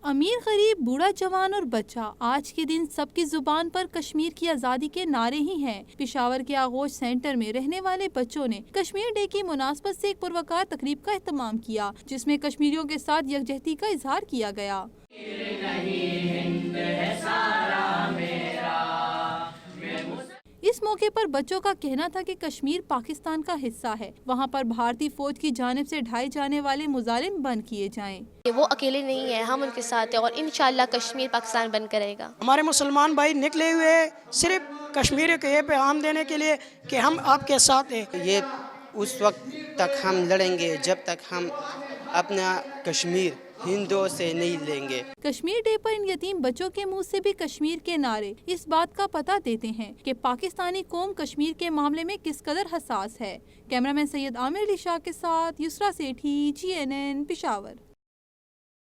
अमीर गरीब, बूढ़ा जवान और बच्चा, आज के दिन सबकी जुबान पर कश्मीर की आज़ादी के नारे ही हैं। पेशावर के आगोश सेंटर में रहने वाले बच्चों ने कश्मीर डे की मुनासबत से एक पुरवकार तकरीब का एहतमाम किया, जिसमें कश्मीरियों के साथ यकजहती का इजहार किया गया। इस मौके पर बच्चों का कहना था कि कश्मीर पाकिस्तान का हिस्सा है, वहाँ पर भारतीय फौज की जानिब से ढाए जाने वाले मुजालिम बंद किए जाएं। वो अकेले नहीं है, हम उनके साथ हैं और इंशाल्लाह कश्मीर पाकिस्तान बन करेगा। हमारे मुसलमान भाई निकले हुए सिर्फ कश्मीर के पैगाम देने के लिए कि हम आपके साथ हैं। ये उस वक्त तक हम लड़ेंगे जब तक हम अपना कश्मीर हिंदुओं से नहीं लेंगे। कश्मीर डे पर इन यतीम बच्चों के मुंह से भी कश्मीर के नारे इस बात का पता देते हैं कि पाकिस्तानी कौम कश्मीर के मामले में किस कदर हसास है। कैमरामैन सैयद आमिर अली शाह के साथ युसरा सेठी, GNN पेशावर।